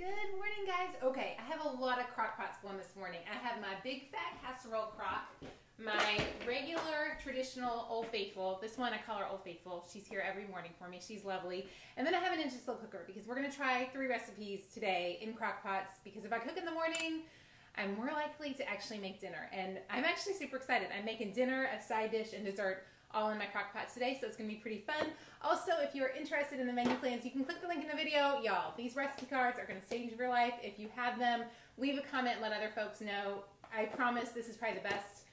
Good morning, guys. Okay, I have a lot of crock pots going this morning. I have my big fat casserole crock, my regular traditional Old Faithful. This one I call her Old Faithful. She's here every morning for me. She's lovely. And then I have an Ninja slow cooker because we're going to try 3 recipes today in crock pots, because if I cook in the morning, I'm more likely to actually make dinner. And I'm actually super excited. I'm making dinner, a side dish, and dessert all in my crock pot today, so it's going to be pretty fun. Also, if you're interested in the menu plans, you can click the link in the video. Y'all, these recipe cards are going to change your life. If you have them, leave a comment and let other folks know. I promise this is probably the best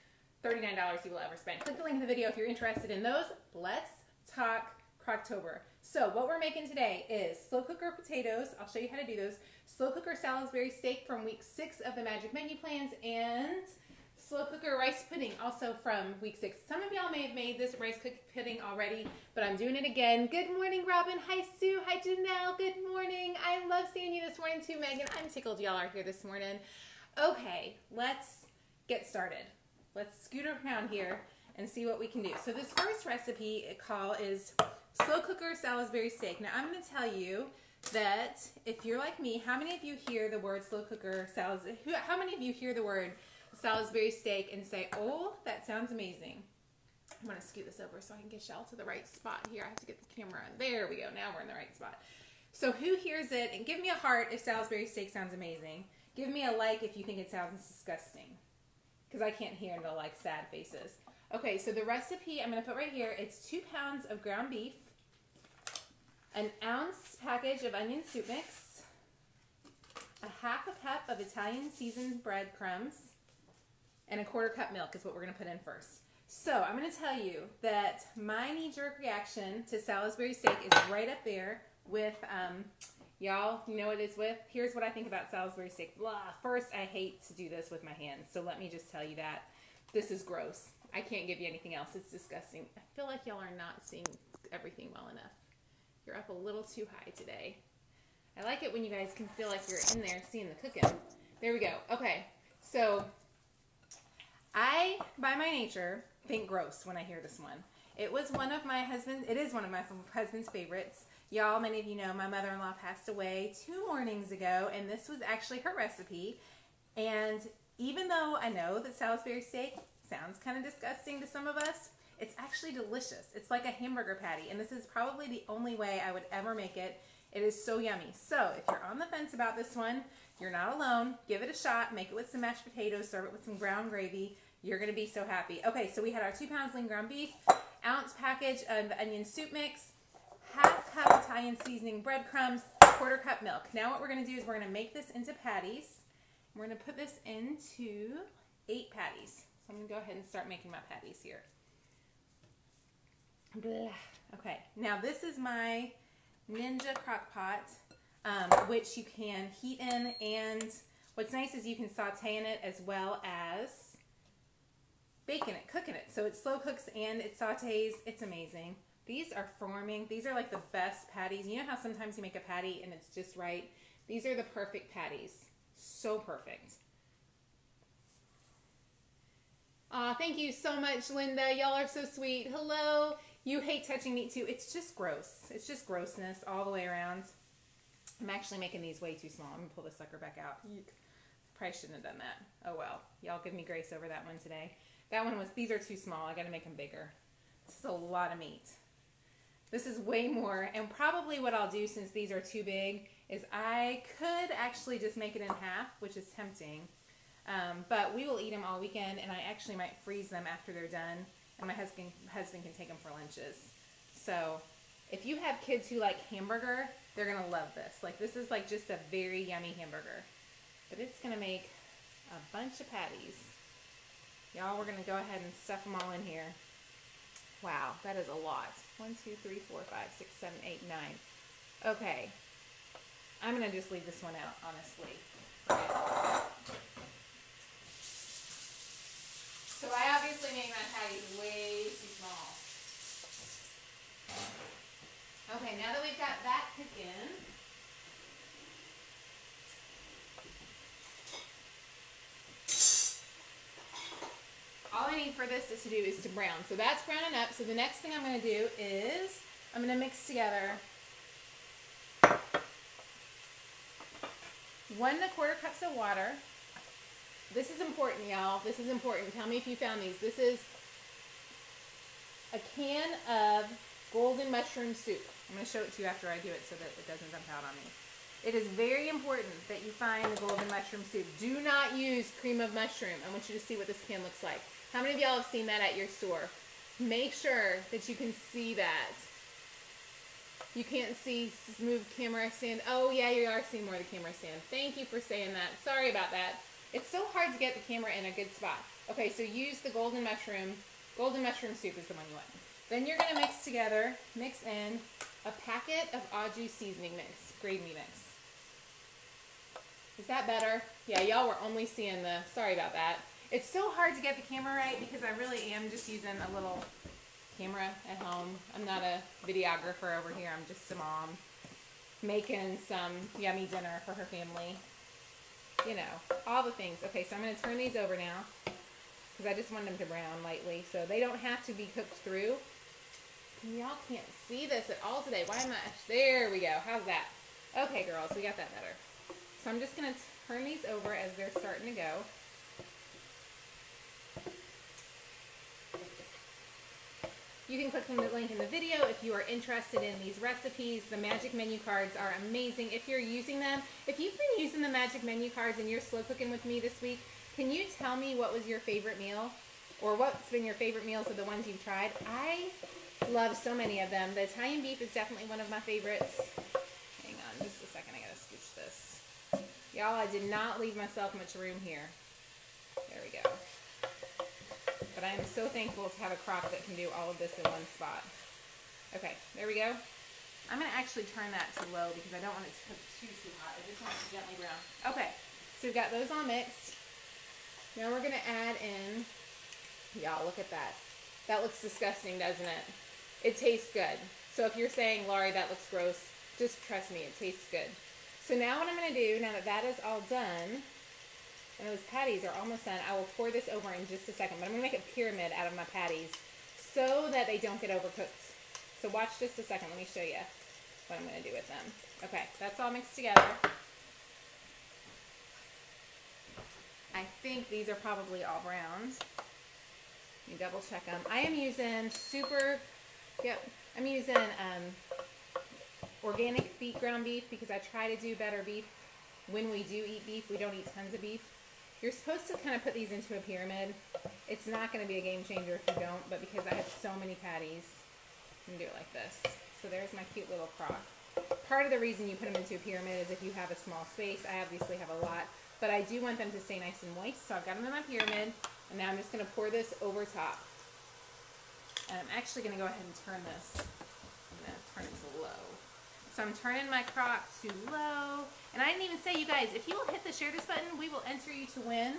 $39 you will ever spend. Click the link in the video if you're interested in those. Let's talk Crocktober. So what we're making today is slow cooker potatoes. I'll show you how to do those. Slow cooker Salisbury steak from week 6 of the Magic Menu Plans, and slow cooker rice pudding also from week 6. Some of y'all may have made this rice pudding already, but I'm doing it again. Good morning, Robin. Hi, Sue. Hi, Janelle. Good morning. I love seeing you this morning too, Megan. I'm tickled y'all are here this morning. Okay, let's get started. Let's scoot around here and see what we can do. So this first recipe call is slow cooker Salisbury steak. Now I'm going to tell you that if you're like me, how many of you hear the word slow cooker Salisbury? How many of you hear the word Salisbury steak and say, oh, that sounds amazing? I'm going to scoot this over so I can get y'all to the right spot here. I have to get the camera on. There we go. Now we're in the right spot. So who hears it? And give me a heart if Salisbury steak sounds amazing. Give me a like if you think it sounds disgusting, because I can't hear the like sad faces. Okay, so the recipe I'm going to put right here, it's 2 pounds of ground beef, an ounce package of onion soup mix, a half a cup of Italian seasoned breadcrumbs, and a 1/4 cup milk is what we're going to put in first. So I'm going to tell you that my knee-jerk reaction to Salisbury steak is right up there with, y'all, you know what it's with? Here's what I think about Salisbury steak. Blah. First, I hate to do this with my hands, so let me just tell you that. This is gross. I can't give you anything else. It's disgusting. I feel like y'all are not seeing everything well enough. You're up a little too high today. I like it when you guys can feel like you're in there seeing the cooking. There we go. Okay, so I, by my nature, think gross when I hear this one. It is one of my husband's favorites. Y'all, many of you know my mother-in-law passed away 2 mornings ago, and this was actually her recipe. And even though I know that Salisbury steak sounds kind of disgusting to some of us, it's actually delicious. It's like a hamburger patty, and this is probably the only way I would ever make it. It is so yummy. So if you're on the fence about this one, you're not alone. Give it a shot. Make it with some mashed potatoes. Serve it with some ground gravy. You're going to be so happy. Okay, so we had our 2 pounds lean ground beef, ounce package of onion soup mix, half cup Italian seasoning breadcrumbs, 1/4 cup milk. Now what we're going to do is we're going to make this into patties. We're going to put this into 8 patties. So I'm going to go ahead and start making my patties here. Blah. Okay, now this is my Ninja crock pot, which you can heat in, and what's nice is you can saute in it as well as bake in it, cook in it. So it slow cooks and it sautés. It's amazing. These are forming. These are like the best patties. You know how sometimes you make a patty and it's just right? These are the perfect patties. So perfect. Aw, thank you so much, Linda. Y'all are so sweet. Hello. You hate touching meat too. It's just gross. It's just grossness all the way around. I'm actually making these way too small. I'm going to pull this sucker back out. Eek. Probably shouldn't have done that. Oh well. Y'all give me grace over that one today. That one was, these are too small. I got to make them bigger. This is a lot of meat. This is way more, and probably what I'll do, since these are too big, is I could actually just make it in half, which is tempting. But we will eat them all weekend, and I actually might freeze them after they're done, and my husband can take them for lunches. So if you have kids who like hamburger, they're going to love this. Like, this is like just a very yummy hamburger. But it's going to make a bunch of patties. Y'all, we're going to go ahead and stuff them all in here. Wow, that is a lot. 1, 2, 3, 4, 5, 6, 7, 8, 9. Okay. I'm going to just leave this one out, honestly. Okay. So I obviously made my patties way too small. Okay, now that we've got that cooking, all I need for this to do is to brown. So that's browning up. So the next thing I'm going to do is I'm going to mix together 1¼ cups of water. This is important, y'all. This is important. Tell me if you found these. This is a can of golden mushroom soup. I'm going to show it to you after I do it so that it doesn't dump out on me. It is very important that you find the golden mushroom soup. Do not use cream of mushroom. I want you to see what this can looks like. How many of y'all have seen that at your store? Make sure that you can see that. You can't see smooth camera stand. Oh yeah, you are seeing more of the camera stand. Thank you for saying that. Sorry about that. It's so hard to get the camera in a good spot. Okay, so use the golden mushroom. Golden mushroom soup is the one you want. Then you're gonna mix in a packet of au jus seasoning mix, gravy mix. Is that better? Yeah, y'all were only seeing the, sorry about that. It's so hard to get the camera right because I really am just using a little camera at home. I'm not a videographer over here. I'm just a mom making some yummy dinner for her family. You know, all the things. Okay, so I'm going to turn these over now because I just want them to brown lightly so they don't have to be cooked through. Y'all can't see this at all today. Why am I? There we go. How's that? Okay, girls, we got that better. So I'm just going to turn these over as they're starting to go. You can click on the link in the video if you are interested in these recipes. The magic menu cards are amazing if you're using them. If you've been using the magic menu cards and you're slow cooking with me this week, can you tell me what was your favorite meal? Or what's been your favorite meals of the ones you've tried? I love so many of them. The Italian beef is definitely one of my favorites. Hang on just a second, I gotta scooch this. Y'all, I did not leave myself much room here. There we go. But I am so thankful to have a crock that can do all of this in one spot. Okay, there we go. I'm going to actually turn that to low because I don't want it to cook too hot. I just want it to gently brown. Okay, so we've got those all mixed. Now we're going to add in, y'all, look at that. That looks disgusting, doesn't it? It tastes good. So if you're saying, Laurie, that looks gross, just trust me, it tastes good. So now what I'm going to do, now that that is all done, and those patties are almost done, I will pour this over in just a second. But I'm going to make a pyramid out of my patties so that they don't get overcooked. So watch just a second. Let me show you what I'm going to do with them. Okay, that's all mixed together. I think these are probably all browned. Let me double check them. I am using I'm using organic ground beef because I try to do better beef. When we do eat beef, we don't eat tons of beef. You're supposed to kind of put these into a pyramid. It's not going to be a game changer if you don't, but because I have so many patties, I'm going to do it like this. So there's my cute little crock. Part of the reason you put them into a pyramid is if you have a small space. I obviously have a lot, but I do want them to stay nice and moist, so I've got them in my pyramid, and now I'm just going to pour this over top. And I'm actually going to go ahead and turn this. I'm going to turn it to low. So I'm turning my crock to low. And I didn't even say, you guys, if you will hit the share this button, we will enter you to win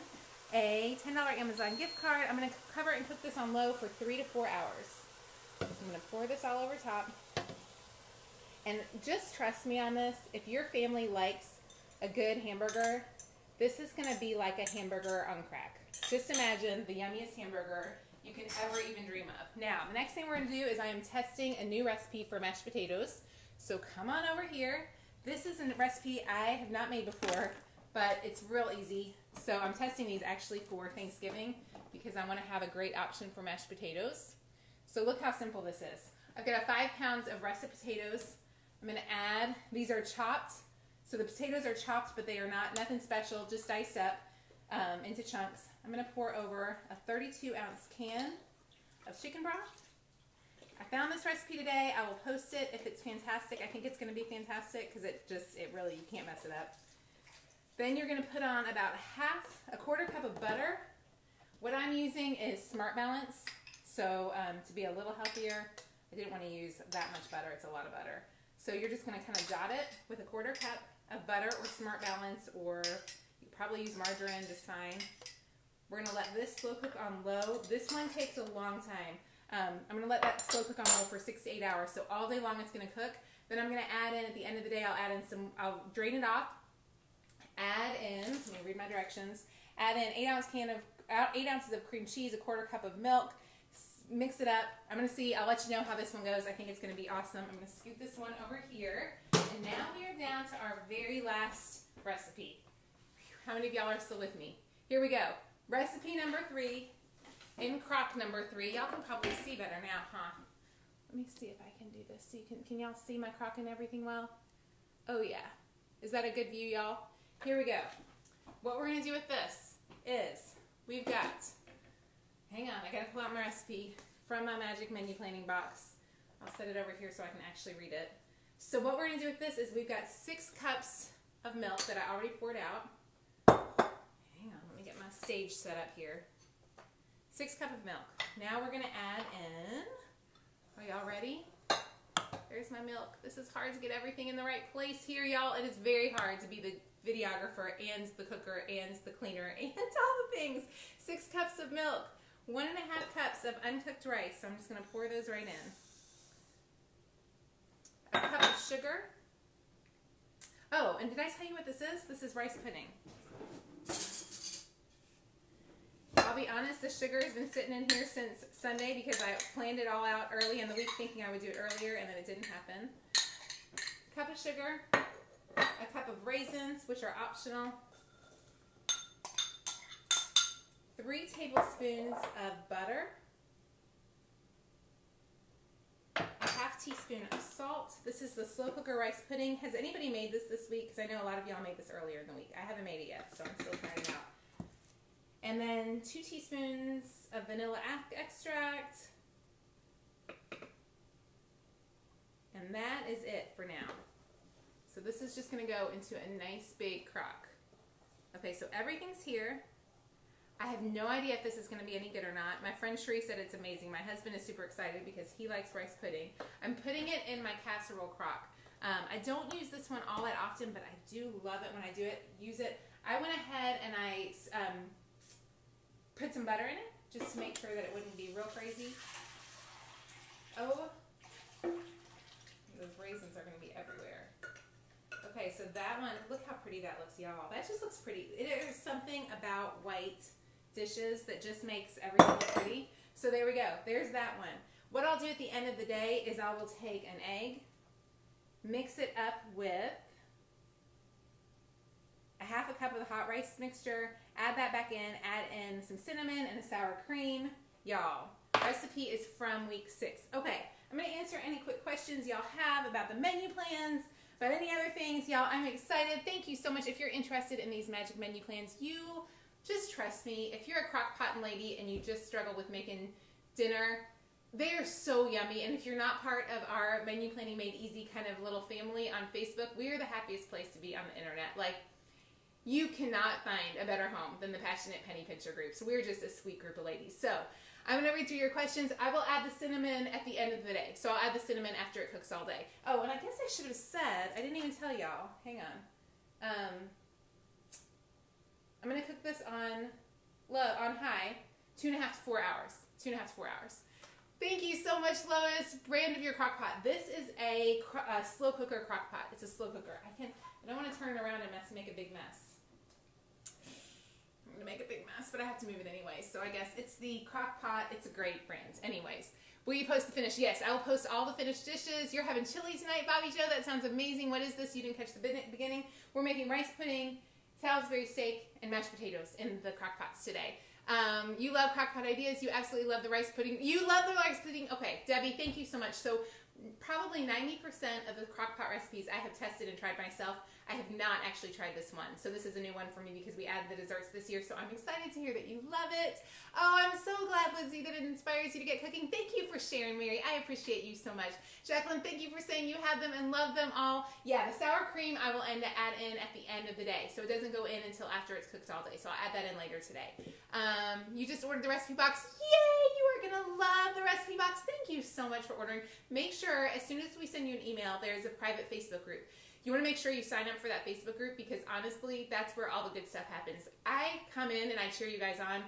a $10 Amazon gift card. I'm going to cover and cook this on low for 3 to 4 hours. So I'm going to pour this all over top. And just trust me on this. If your family likes a good hamburger, this is going to be like a hamburger on crack. Just imagine the yummiest hamburger you can ever even dream of. Now, the next thing we're going to do is I am testing a new recipe for mashed potatoes. So come on over here. This is a recipe I have not made before, but it's real easy. So I'm testing these actually for Thanksgiving because I want to have a great option for mashed potatoes. So look how simple this is. I've got 5 pounds of russet potatoes. I'm going to add, these are chopped. So the potatoes are chopped, but they are nothing special, just diced up into chunks. I'm going to pour over a 32-ounce can of chicken broth. I found this recipe today. I will post it if it's fantastic. I think it's going to be fantastic because it really, you can't mess it up. Then you're going to put on about a quarter cup of butter. What I'm using is Smart Balance. So to be a little healthier, I didn't want to use that much butter. It's a lot of butter. So you're just going to kind of dot it with a quarter cup of butter or Smart Balance, or you probably use margarine, just fine. We're going to let this slow cook on low. This one takes a long time. I'm going to let that slow cook on low for 6 to 8 hours. So all day long it's going to cook. Then I'm going to add in, at the end of the day, I'll drain it off. Add in, let me read my directions. Add in 8 ounces of cream cheese, a quarter cup of milk. Mix it up. I'm going to see, I'll let you know how this one goes. I think it's going to be awesome. I'm going to scoop this one over here. And now we are down to our very last recipe. How many of y'all are still with me? Here we go. Recipe number 3 in crock number 3. Y'all can probably see better now, huh? Let me see if I can do this. So can y'all see my crock and everything well? Oh yeah. Is that a good view, y'all? Here we go. What we're gonna do with this is we've got, hang on, I gotta pull out my recipe from my magic menu planning box. I'll set it over here so I can actually read it. So what we're gonna do with this is we've got 6 cups of milk that I already poured out. Hang on, let me get my stage set up here. 6 cups of milk. Now we're gonna add in, are y'all ready? There's my milk. This is hard to get everything in the right place here, y'all. It is very hard to be the videographer and the cooker and the cleaner and all the things. 6 cups of milk, 1.5 cups of uncooked rice. So I'm just gonna pour those right in. A cup of sugar. Oh, and did I tell you what this is? This is rice pudding. I'll be honest, the sugar has been sitting in here since Sunday because I planned it all out early in the week thinking I would do it earlier, and then it didn't happen. A cup of sugar, a cup of raisins, which are optional, 3 tablespoons of butter, a 1/2 teaspoon of salt. This is the slow cooker rice pudding. Has anybody made this week? Because I know a lot of y'all made this earlier in the week. I haven't made it yet, so I'm still trying it out. And then 2 teaspoons of vanilla extract. And that is it for now. So this is just gonna go into a nice big crock. Okay, so everything's here. I have no idea if this is gonna be any good or not. My friend Sheree said it's amazing. My husband is super excited because he likes rice pudding. I'm putting it in my casserole crock. I don't use this one all that often, but I do love it when I do it. Use it. I went ahead and I put some butter in it just to make sure that it wouldn't be real crazy. Oh, those raisins are going to be everywhere. Okay, so that one, look how pretty that looks, y'all. That just looks pretty. There's something about white dishes that just makes everything look pretty. So there we go. There's that one. What I'll do at the end of the day is I will take an egg, mix it up with a 1/2 cup of the hot rice mixture, add that back in, add in some cinnamon and a sour cream. Y'all, recipe is from week 6. Okay, I'm going to answer any quick questions y'all have about the menu plans, about any other things. Y'all, I'm excited. Thank you so much. If you're interested in these magic menu plans, you just trust me. If you're a crock-pot lady and you just struggle with making dinner, they are so yummy. And if you're not part of our Menu Planning Made Easy kind of little family on Facebook, we are the happiest place to be on the internet. Like, you cannot find a better home than the Passionate Penny Pincher group. So we're just a sweet group of ladies. So I'm going to read through your questions. I will add the cinnamon at the end of the day. So I'll add the cinnamon after it cooks all day. Oh, and I guess I should have said, I didn't even tell y'all. Hang on. I'm going to cook this on high, 2.5 to 4 hours. 2.5 to 4 hours. Thank you so much, Lois. Brand of your crock pot. This is a slow cooker crock pot. It's a slow cooker. I don't want to turn it around and make a big mess. I'm going to make a big mess, but I have to move it anyway. So I guess it's the crock pot. It's a great brand. Anyways, will you post the finished? Yes, I will post all the finished dishes. You're having chili tonight, Bobby Joe. That sounds amazing. What is this? You didn't catch the beginning. We're making rice pudding, Salisbury steak, and mashed potatoes in the crock pots today. You love crockpot ideas. You absolutely love the rice pudding. You love the rice pudding. Okay, Debbie, thank you so much. So probably 90% of the crockpot recipes I have tested and tried myself. I have not actually tried this one. So this is a new one for me because we added the desserts this year. So I'm excited to hear that you love it. Oh, I'm so glad, Lizzie, that it inspires you to get cooking. Thank you for sharing, Mary. I appreciate you so much. Jacqueline, thank you for saying you have them and love them all. Yeah, the sour cream I will add in at the end of the day. So it doesn't go in until after it's cooked all day. So I'll add that in later today. You just ordered the recipe box. Yay! You are going to love the recipe box. Thank you so much for ordering. Make sure as soon as we send you an email, there's a private Facebook group. You want to make sure you sign up for that Facebook group because honestly, that's where all the good stuff happens. I come in and I cheer you guys on,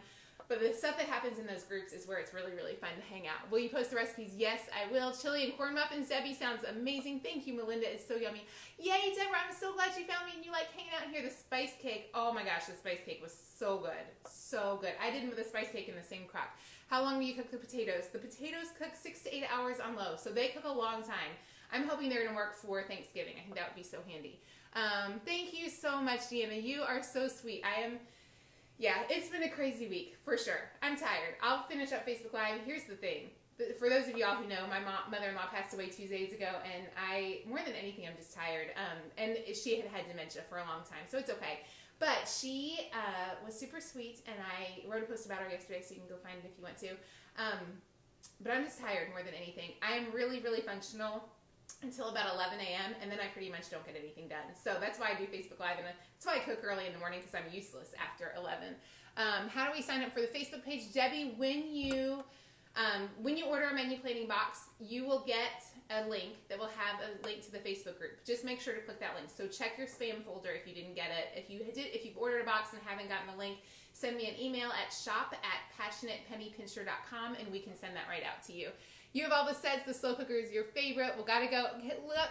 but the stuff that happens in those groups is where it's really, really fun to hang out. Will you post the recipes? Yes, I will. Chili and corn muffins, Debbie, sounds amazing. Thank you, Melinda. It's so yummy. Yay, Deborah, I'm so glad you found me and you like hanging out here. The spice cake, oh my gosh, the spice cake was so good. So good. I did the spice cake in the same crock. How long do you cook the potatoes? The potatoes cook 6 to 8 hours on low, so they cook a long time. I'm hoping they're going to work for Thanksgiving. I think that would be so handy. Thank you so much, Deanna. You are so sweet. Yeah, it's been a crazy week, for sure. I'm tired. I'll finish up Facebook Live. Here's the thing. For those of y'all who know, my mother-in-law passed away 2 days ago, and more than anything, I'm just tired. And she had dementia for a long time, so it's okay. But she was super sweet, and I wrote a post about her yesterday, so you can go find it if you want to. But I'm just tired more than anything. I'm really, really functional until about 11 a.m. and then I pretty much don't get anything done. So that's why I do Facebook Live, and that's why I cook early in the morning, because I'm useless after 11. How do we sign up for the Facebook page? Debbie, when you order a menu plating box, you will get a link that will have a link to the Facebook group. Just make sure to click that link. So check your spam folder if you didn't get it. If you've ordered a box and haven't gotten the link, send me an email at shop@passionatepennypincher.com and we can send that right out to you. You have all the sets. The slow cooker is your favorite. We'll gotta go.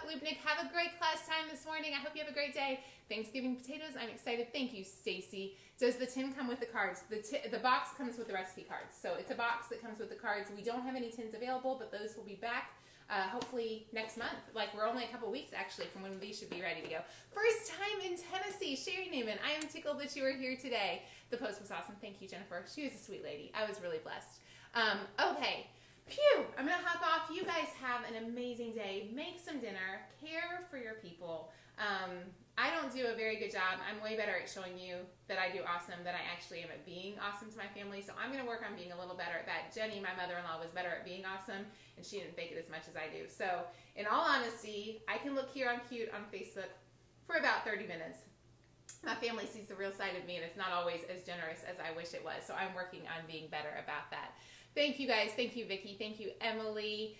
Lupnik, have a great class time this morning. I hope you have a great day. Thanksgiving potatoes. I'm excited. Thank you, Stacy. Does the tin come with the cards? The box comes with the recipe cards. So it's a box that comes with the cards. We don't have any tins available, but those will be back hopefully next month. Like, we're only a couple weeks actually from when these should be ready to go. First time in Tennessee. Sherry Newman, I am tickled that you were here today. The post was awesome. Thank you, Jennifer. She was a sweet lady. I was really blessed. Okay. Phew, I'm going to hop off. You guys have an amazing day. Make some dinner. Care for your people. I don't do a very good job. I'm way better at showing you that I do awesome than I actually am at being awesome to my family. So I'm going to work on being a little better at that. Jenny, my mother-in-law, was better at being awesome, and she didn't fake it as much as I do. So in all honesty, I can look here on cute on Facebook for about 30 minutes. My family sees the real side of me, and it's not always as generous as I wish it was. So I'm working on being better about that. Thank you guys. Thank you, Vicki. Thank you, Emily.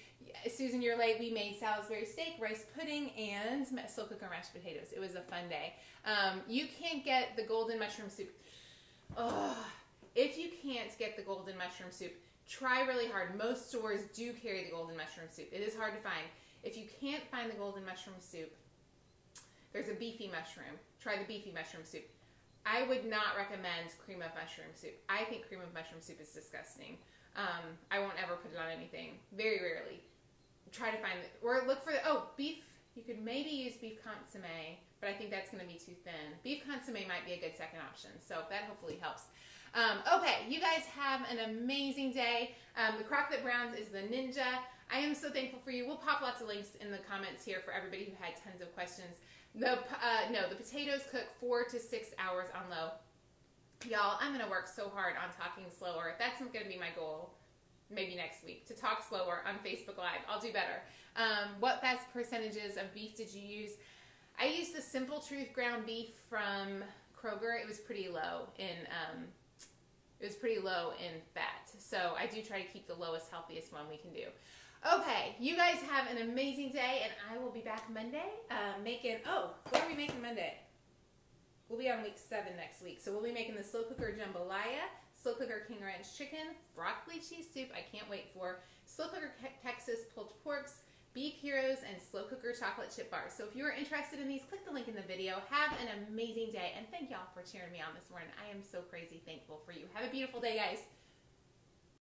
Susan, you're late. We made Salisbury steak, rice pudding, and slow cooker mashed potatoes. It was a fun day. You can't get the golden mushroom soup. Oh, if you can't get the golden mushroom soup, try really hard. Most stores do carry the golden mushroom soup. It is hard to find. If you can't find the golden mushroom soup, there's a beefy mushroom. Try the beefy mushroom soup. I would not recommend cream of mushroom soup. I think cream of mushroom soup is disgusting. I won't ever put it on anything. Very rarely. Try to find it. Or look for beef. You could maybe use beef consomme, but I think that's going to be too thin. Beef consomme might be a good second option. So that hopefully helps. Okay, you guys have an amazing day. The Crockpot Browns is the Ninja. I am so thankful for you. We'll pop lots of links in the comments here for everybody who had tons of questions. The potatoes cook 4 to 6 hours on low. Y'all, I'm going to work so hard on talking slower. That's going to be my goal, maybe next week, to talk slower on Facebook Live. I'll do better. What best percentages of beef did you use? I used the Simple Truth ground beef from Kroger. It was pretty low in fat. So I do try to keep the lowest, healthiest one we can do. Okay, you guys have an amazing day, and I will be back Monday what are we making Monday? We'll be on week 7 next week. So we'll be making the slow cooker jambalaya, slow cooker king ranch chicken, broccoli cheese soup I can't wait for, slow cooker Texas pulled porks, beef heroes, and slow cooker chocolate chip bars. So if you're interested in these, click the link in the video. Have an amazing day, and thank y'all for cheering me on this morning. I am so crazy thankful for you. Have a beautiful day, guys.